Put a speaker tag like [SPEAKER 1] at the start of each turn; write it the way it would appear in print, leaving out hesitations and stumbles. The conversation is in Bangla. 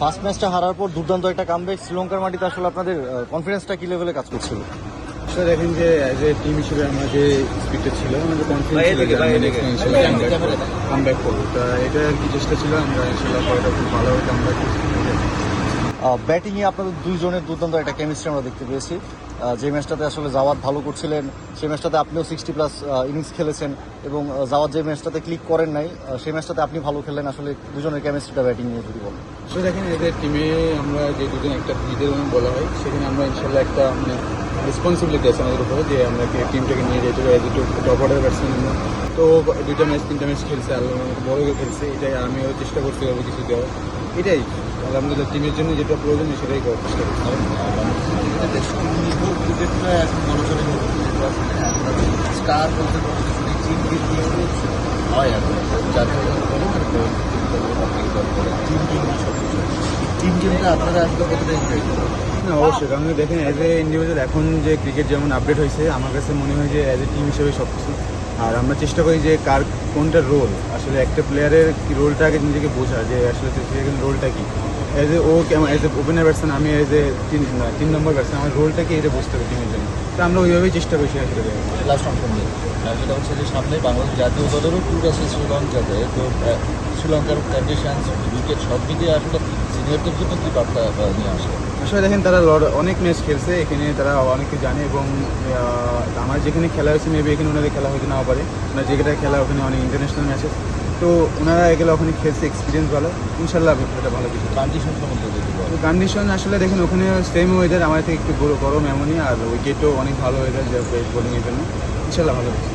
[SPEAKER 1] ফার্স্ট ম্যাচটা হারার পর দুর্দান্ত একটা কামব্যাক শ্রীলঙ্কার মাটিতে, আসলে আপনাদের কনফিডেন্সটা কি লেভেলে কাজ করছিল?
[SPEAKER 2] স্যার দেখেন যে অ্যাজ এ টিম হিসেবে আমরা যে স্পিডটা ছিল, আমাদের কনফিডেন্স ছিল যে আমরা নেক্সট ইনশাল্লাহ কামব্যাক করবো। তা এটা আর কি চেষ্টা ছিল, আমরা ইনশাল্লাহ পরেটা খুব ভালোভাবে কামব্যাক করছি।
[SPEAKER 1] ব্যাটিংয়ে আপনাদের দুইজনের দুর্দান্ত একটা কেমিস্ট্রি আমরা দেখতে পেয়েছি। যে ম্যাচটাতে আসলে জাওয়াদ ভালো করছিলেন, সেই ম্যাচটাতে আপনিও 60+ ইনিংস খেলেছেন, এবং জাওয়াদ যে ম্যাচটাতে ক্লিক করেন নাই সেই ম্যাচটাতে আপনি ভালো খেললেন। আসলে দুজনের কেমিস্ট্রিটা ব্যাটিং নিয়ে যদি বলেন।
[SPEAKER 2] সো দেখেন এদের টিমে আমরা যে দুজন একটা লিডার বলা হয়, সেখানে আমরা ইনশাল্লাহ একটা মানে রেসপন্সিবিলিটি আছে আমাদের উপরে যে আমরা টিমটাকে নিয়ে যেতে পারি। দুটো টপ অর্ডার ব্যাটসম্যান, তো 2টা ম্যাচ 3টা ম্যাচ খেলছে, আল্লাহ বড় খেলছে, এটাই আমিও চেষ্টা করতে হবে কিছু দেওয়ার। এটাই আলহামদুলিল্লাহ টিমের জন্য যেটা প্রয়োজন সেটাই করার চেষ্টা করছি।
[SPEAKER 3] স্টার বলতে টিম হয় আর টিমটা আপনারা আসলে কতটা এনজয় করেন?
[SPEAKER 2] না অবশ্যই, কারণ দেখেন অ্যাজ এ ইন্ডিভিজুয়াল এখন যে ক্রিকেট যেমন আপডেট হয়েছে, আমার কাছে মনে হয় যে অ্যাজ এ টিম হিসেবে সব কিছু। আর আমরা চেষ্টা করি যে কার কোনটা রোল, আসলে একটা প্লেয়ারের রোলটা আগে নিজেকে বোঝা যে আসলে রোলটা কী। As a as a opener batsman, আমি অ্যাজ এ 3 নম্বর ব্যাটসম্যান, আমার রোলটা কি এটা বুঝতে হবে টিমের জন্য। তো আমরা ওইভাবেই চেষ্টা করি সেটা করে।
[SPEAKER 3] লাস্ট অপশন নিয়ে যেটা হচ্ছে যে সামনে বাংলাদেশ জাতীয় দলেরও ট্যুর আছে শ্রীলঙ্কাতে, তো শ্রীলঙ্কার কন্ডিশনস উইকেট সব মিলিয়ে আসলে সিনিয়রদের জন্য কী বার্তা নিয়ে আসে?
[SPEAKER 2] আসলে দেখেন তারা অনেক ম্যাচ খেলছে, এখানে তারা অনেকে জানে, এবং আমার যেখানে খেলা হয়েছে মেবি এখানে ওনাদের খেলা হতে নাও পারে, ওনার যেটা খেলা ওখানে অনেক ইন্টারন্যাশনাল ম্যাচে, তো ওনারা এগুলো ওখানে খেলছে, এক্সপিরিয়েন্স ভালো, ইনশাল্লাহ এটা ভালো কিছু।
[SPEAKER 3] কন্ডিশন সম্বন্ধে যদি বলেন।
[SPEAKER 2] কন্ডিশন আসলে দেখেন ওখানে সেম ওয়েদার, আমাদের থেকে একটু গরম এমনই, আর উইকেটও অনেক ভালো ওয়েদার যে বোলিংয়ের জন্য, ইনশাল্লাহ ভালো কিছু।